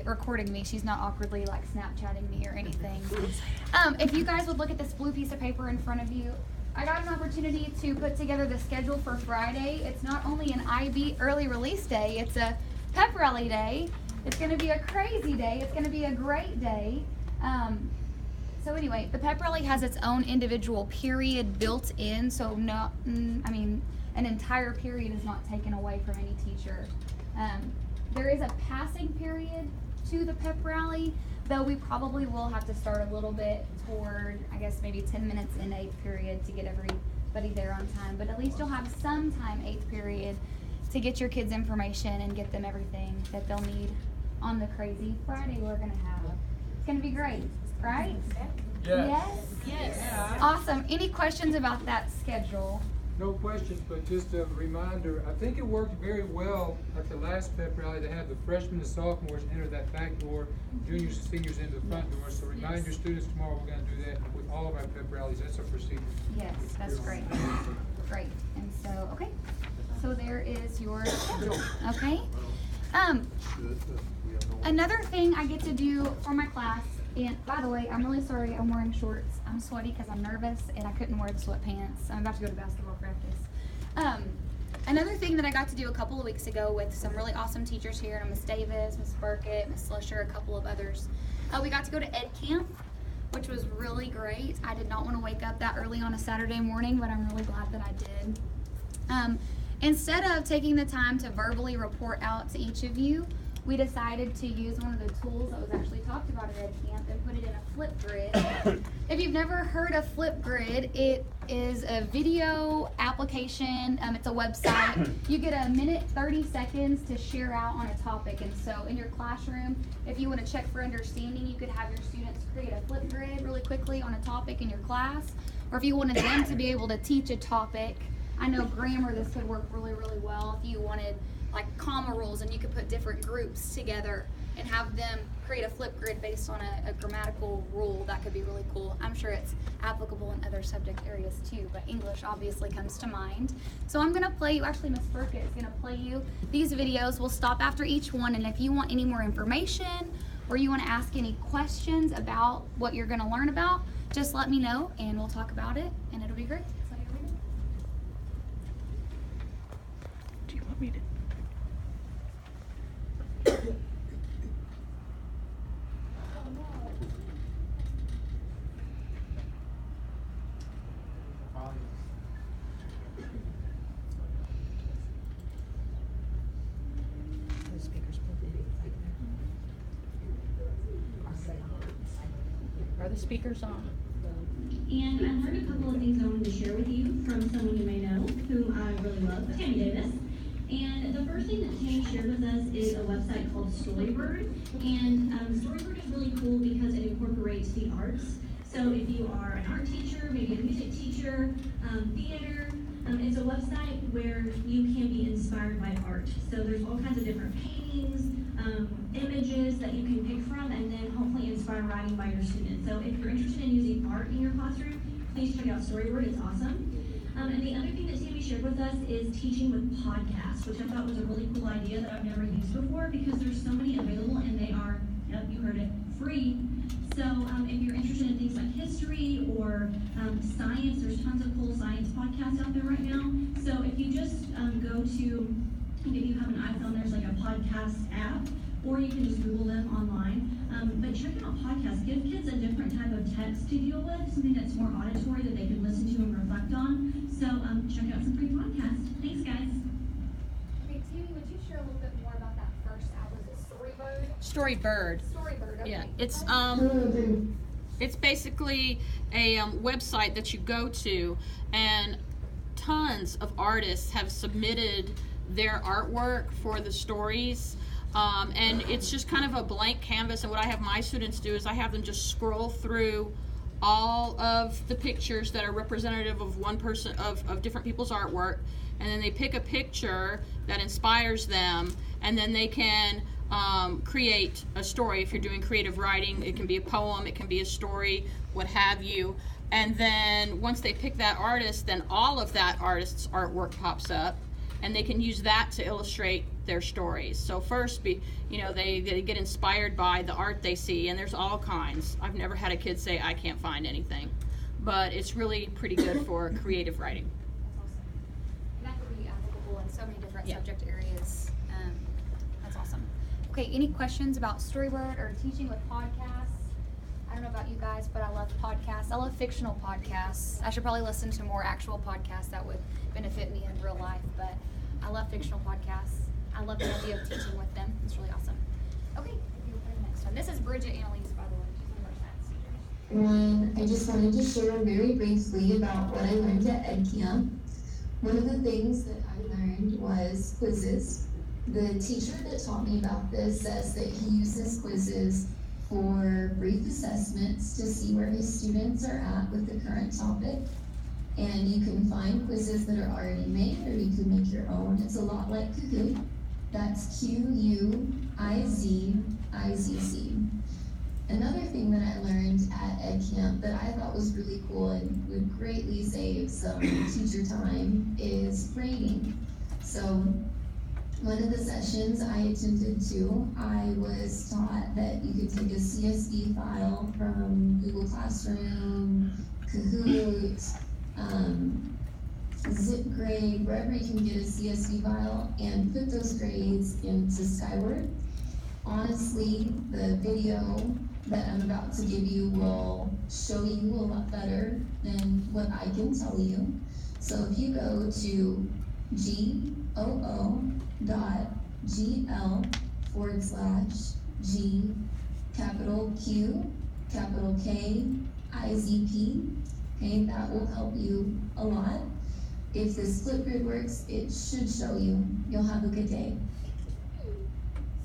recording me. She's not awkwardly like Snapchatting me or anything. If you guys would look at this blue piece of paper in front of you, I got an opportunity to put together the schedule for Friday. It's not only an IB early release day, it's a pep rally day. It's going to be a crazy day. It's going to be a great day. So anyway, the pep rally has its own individual period built in, so an entire period is not taken away from any teacher. There is a passing period to the pep rally, though we probably will have to start a little bit toward, I guess, maybe 10 minutes in 8th period to get everybody there on time. But at least you'll have some time 8th period to get your kids information and get them everything that they'll need on the crazy Friday we're going to have. It's going to be great, right? Yes. Yes? Yes. Awesome. Any questions about that schedule? No questions, but just a reminder, I think it worked very well at the last pep rally to have the freshmen and sophomores enter that back door, juniors and seniors into the front door. So remind your students tomorrow we're going to do that with all of our pep rallies. That's our procedure. Yes, that's great. Great. And so, okay. So there is your schedule. Okay. Another thing I get to do for my class, and by the way, I'm really sorry I'm wearing shorts. I'm sweaty because I'm nervous and I couldn't wear the sweatpants. I'm about to go to basketball practice. Another thing that I got to do a couple of weeks ago with some really awesome teachers here, Miss Davis, Miss Burkett, Miss Slusher, a couple of others, we got to go to Ed Camp, which was really great. I did not want to wake up that early on a Saturday morning, but I'm really glad that I did. Instead of taking the time to verbally report out to each of you, we decided to use one of the tools that was actually talked about at Ed Camp and put it in a flip grid. If you've never heard of flip grid, it is a video application. It's a website. You get a minute 30 seconds to share out on a topic. And so in your classroom, if you want to check for understanding, you could have your students create a flip grid really quickly on a topic in your class. Or if you wanted them to be able to teach a topic, I know grammar, this could work really, really well. If you wanted like comma rules, and you could put different groups together and have them create a flip grid based on a grammatical rule, that could be really cool. I'm sure it's applicable in other subject areas too, but English obviously comes to mind. So I'm gonna play you, actually Miss Burkett is gonna play you these videos. We'll stop after each one, and if you want any more information or you wanna ask any questions about what you're gonna learn about, just let me know and we'll talk about it and it'll be great. So here we go. Do you want me to? Are the speakers on? And I learned a couple of things I wanted to share with you from someone you may know, whom I really love, Tammy Davis. And the first thing that Tammy shared with us is a website called Storybird. And Storybird is really cool because it incorporates the arts. So if you are an art teacher, maybe a music teacher, theater, it's a website where you can be inspired by art. So there's all kinds of different paintings, images that you can pick from, and then hopefully inspire writing by your students. So if you're interested in using art in your classroom, please check out Storybird, it's awesome. And the other thing that Tammy shared with us is teaching with podcasts, which I thought was a really cool idea that I've never used before because there's so many available and they are, yep, you heard it, free. So if you're interested in things like history or science, there's tons of cool science podcasts out there right now. So if you just go to, if you have an iPhone, there's like a podcast app, or you can just Google them online. But check out podcasts. Give kids a different type of text to deal with, something that's more auditory that they can listen to and reflect on. So check out some free podcasts. Thanks, guys. Okay, Tammy, would you share a little bit more about that first app? Was it Storybird? Storybird. Storybird, okay. Yeah, it's basically a website that you go to, and tons of artists have submitted their artwork for the stories. And it's just kind of a blank canvas, and what I have my students do is I have them just scroll through all of the pictures that are representative of one person, of different people's artwork, and then they pick a picture that inspires them, and then they can create a story. If you're doing creative writing, it can be a poem, it can be a story, what have you. And then once they pick that artist, then all of that artist's artwork pops up. and they can use that to illustrate their stories. So first, they get inspired by the art they see, and there's all kinds. I've never had a kid say, I can't find anything, but it's really pretty good for creative writing. That's awesome. And that could be applicable in so many different subject areas. That's awesome. Okay, any questions about Storyboard or teaching with podcasts? I don't know about you guys, but I love podcasts. I love fictional podcasts. I should probably listen to more actual podcasts that would benefit me in real life, but I love fictional podcasts. I love the idea of teaching with them. It's really awesome. Okay, if you would put the next one. This is Bridget Annalise, by the way. She's one of our stats teachers. I just wanted to share very briefly about what I learned at EdCamp. One of the things that I learned was quizzes. The teacher that taught me about this says that he uses quizzes for brief assessments to see where his students are at with the current topic. And you can find quizzes that are already made, or you can make your own. It's a lot like Kahoot. That's Quizizz. Another thing that I learned at EdCamp that I thought was really cool and would greatly save some teacher time is grading. So one of the sessions I attended to, I was taught that you could take a CSV file from Google Classroom, Kahoot, ZipGrade, wherever you can get a CSV file, and put those grades into Skyward. Honestly, the video that I'm about to give you will show you a lot better than what I can tell you. So if you go to GOO.GL/G capital Q capital K IZP, okay, that will help you a lot. If this Flipgrid works, it should show you. You'll have a good day.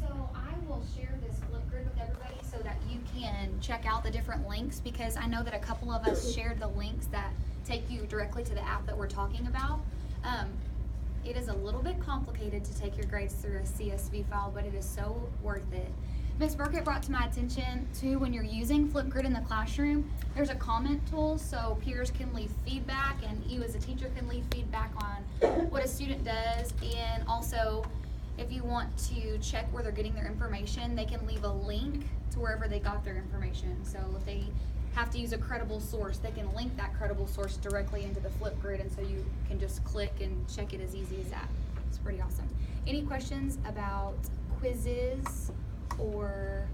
So I will share this Flipgrid with everybody so that you can check out the different links, because I know that a couple of us shared the links that take you directly to the app that we're talking about. It is a little bit complicated to take your grades through a CSV file, but it is so worth it. Ms. Burkett brought to my attention too, when you're using Flipgrid in the classroom, there's a comment tool so peers can leave feedback, and you as a teacher can leave feedback on what a student does. And also, if you want to check where they're getting their information, they can leave a link to wherever they got their information. So if they have to use a credible source, they can link that credible source directly into the Flipgrid, and so you can just click and check it as easy as that. It's pretty awesome. Any questions about quizzes? Or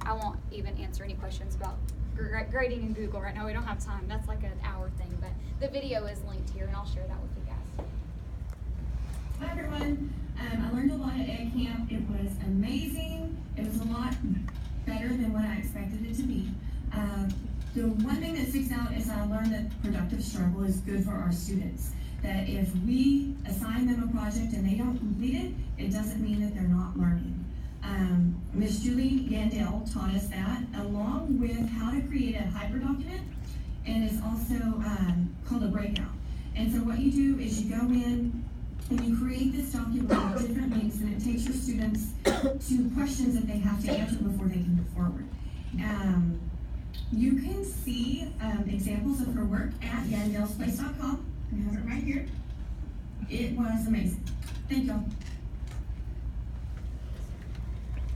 I won't even answer any questions about grading in Google right now. We don't have time. That's like an hour thing, but the video is linked here, and I'll share that with you guys. Hi everyone. I learned a lot at EdCamp. It was amazing. It was a lot better than what I expected it to be. The one thing that sticks out is I learned that productive struggle is good for our students. That if we assign them a project and they don't complete it, it doesn't mean that they're not learning. Ms. Julie Yandell taught us that, along with how to create a hyperdocument, and it's also called a breakout. And so what you do is you go in and you create this document with different links, and it takes your students to questions that they have to answer before they can move forward. You can see examples of her work at yandellsplace.com. I have it right here. It was amazing. Thank y'all.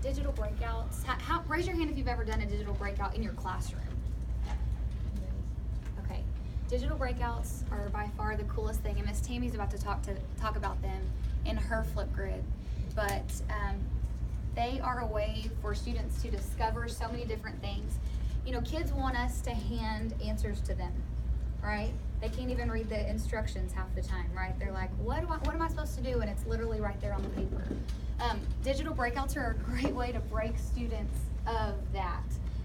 Digital breakouts. Raise your hand if you've ever done a digital breakout in your classroom. Okay. Digital breakouts are by far the coolest thing, and Miss Tammy's about to talk about them in her Flipgrid. But they are a way for students to discover so many different things. You know, kids want us to hand answers to them, right? They can't even read the instructions half the time, right? They're like, what am I supposed to do? And it's literally right there on the paper. Digital breakouts are a great way to break students of that.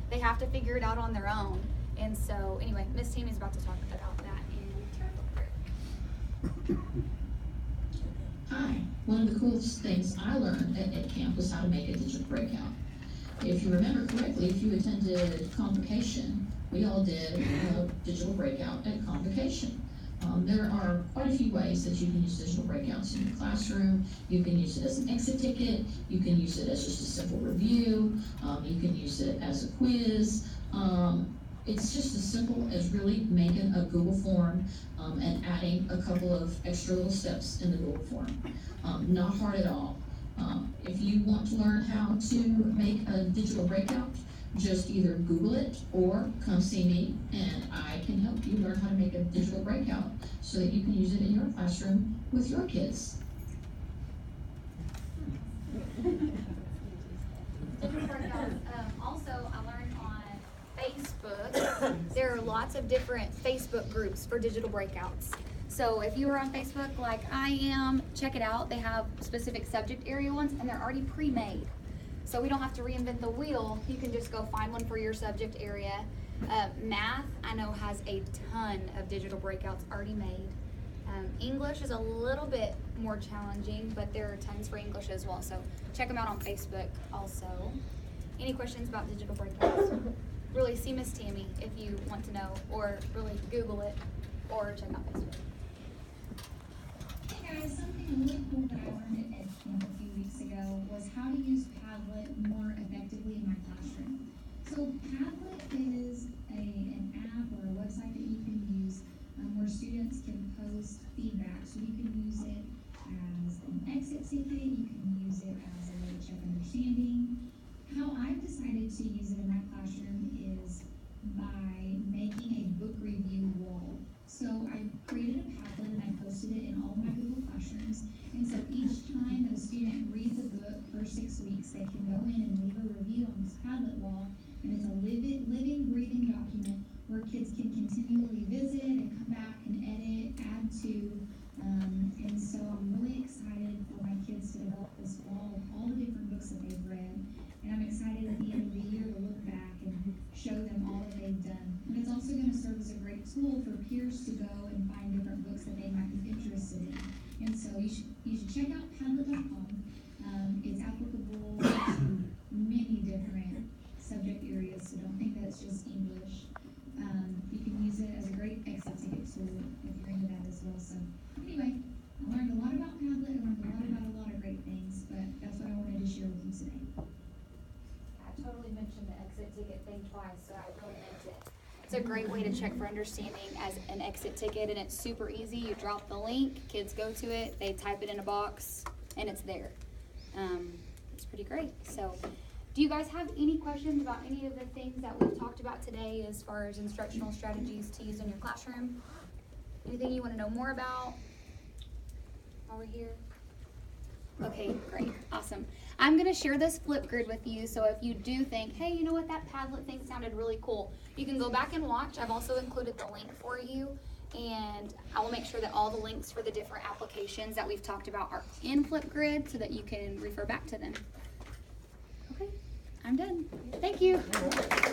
They have to figure it out on their own. And so, anyway, Miss Tammy's about to talk about that in her Flipgrid. Hi. One of the coolest things I learned at EdCamp was how to make a digital breakout. If you remember correctly, if you attended Convocation, we all did a digital breakout at Convocation. There are quite a few ways that you can use digital breakouts in your classroom. You can use it as an exit ticket. You can use it as just a simple review. You can use it as a quiz. It's just as simple as really making a Google form and adding a couple of extra little steps in the Google form. Not hard at all. If you want to learn how to make a digital breakout, just either Google it or come see me and I can help you learn how to make a digital breakout so that you can use it in your classroom with your kids. Digital breakouts. Also, I learned on Facebook, there are lots of different Facebook groups for digital breakouts. So if you are on Facebook like I am, check it out. They have specific subject area ones and they're already pre-made. So we don't have to reinvent the wheel. You can just go find one for your subject area. Math, I know, has a ton of digital breakouts already made. English is a little bit more challenging, but there are tons for English as well. So check them out on Facebook also. Any questions about digital breakouts? Really, see Miss Tammy if you want to know, or really Google it, or check out Facebook. Hey guys, something really cool that I learned at Ed Camp a few weeks ago was how to use Padlet more effectively in my classroom. So Padlet is an app or a website that you can use where students can post feedback. So you can use it as an exit ticket, you can use it as a way to check understanding. How I've decided to use it in my classroom is by making a book review wall. So I created a Padlet and I posted it in all of my Google Classrooms. And so each time that a student reads a book for 6 weeks, they can go in and leave a review on this Padlet wall. And it's a living, breathing document where kids can continually visit and come back and edit, add to. And so I'm really excited for my kids to develop this wall of all the different books that they've read. And I'm excited at the end of the year to look back and show them all that they've done. And it's also going to serve as a great tool for peers to go and find different books that they might be interested in. And so you should check out Padlet.com. It's applicable to many different subject areas, so don't think that it's just English. You can use it as a great exit ticket tool if you're into that as well. So anyway, I learned a lot about Padlet, I learned a lot of great things, but that's what I wanted to share with you today. I totally mentioned the exit ticket thing twice, so I really meant it. It's a great way to check for understanding as an exit ticket, and it's super easy. You drop the link, kids go to it, they type it in a box, and it's there. It's pretty great. So, do you guys have any questions about any of the things that we've talked about today as far as instructional strategies to use in your classroom? Anything you want to know more about while we're here? Okay, great, awesome. I'm gonna share this flip grid with you, so if you do think, hey, you know what, that Padlet thing sounded really cool, you can go back and watch. I've also included the link for you, and I will make sure that all the links for the different applications that we've talked about are in Flipgrid so that you can refer back to them. Okay, I'm done. Thank you.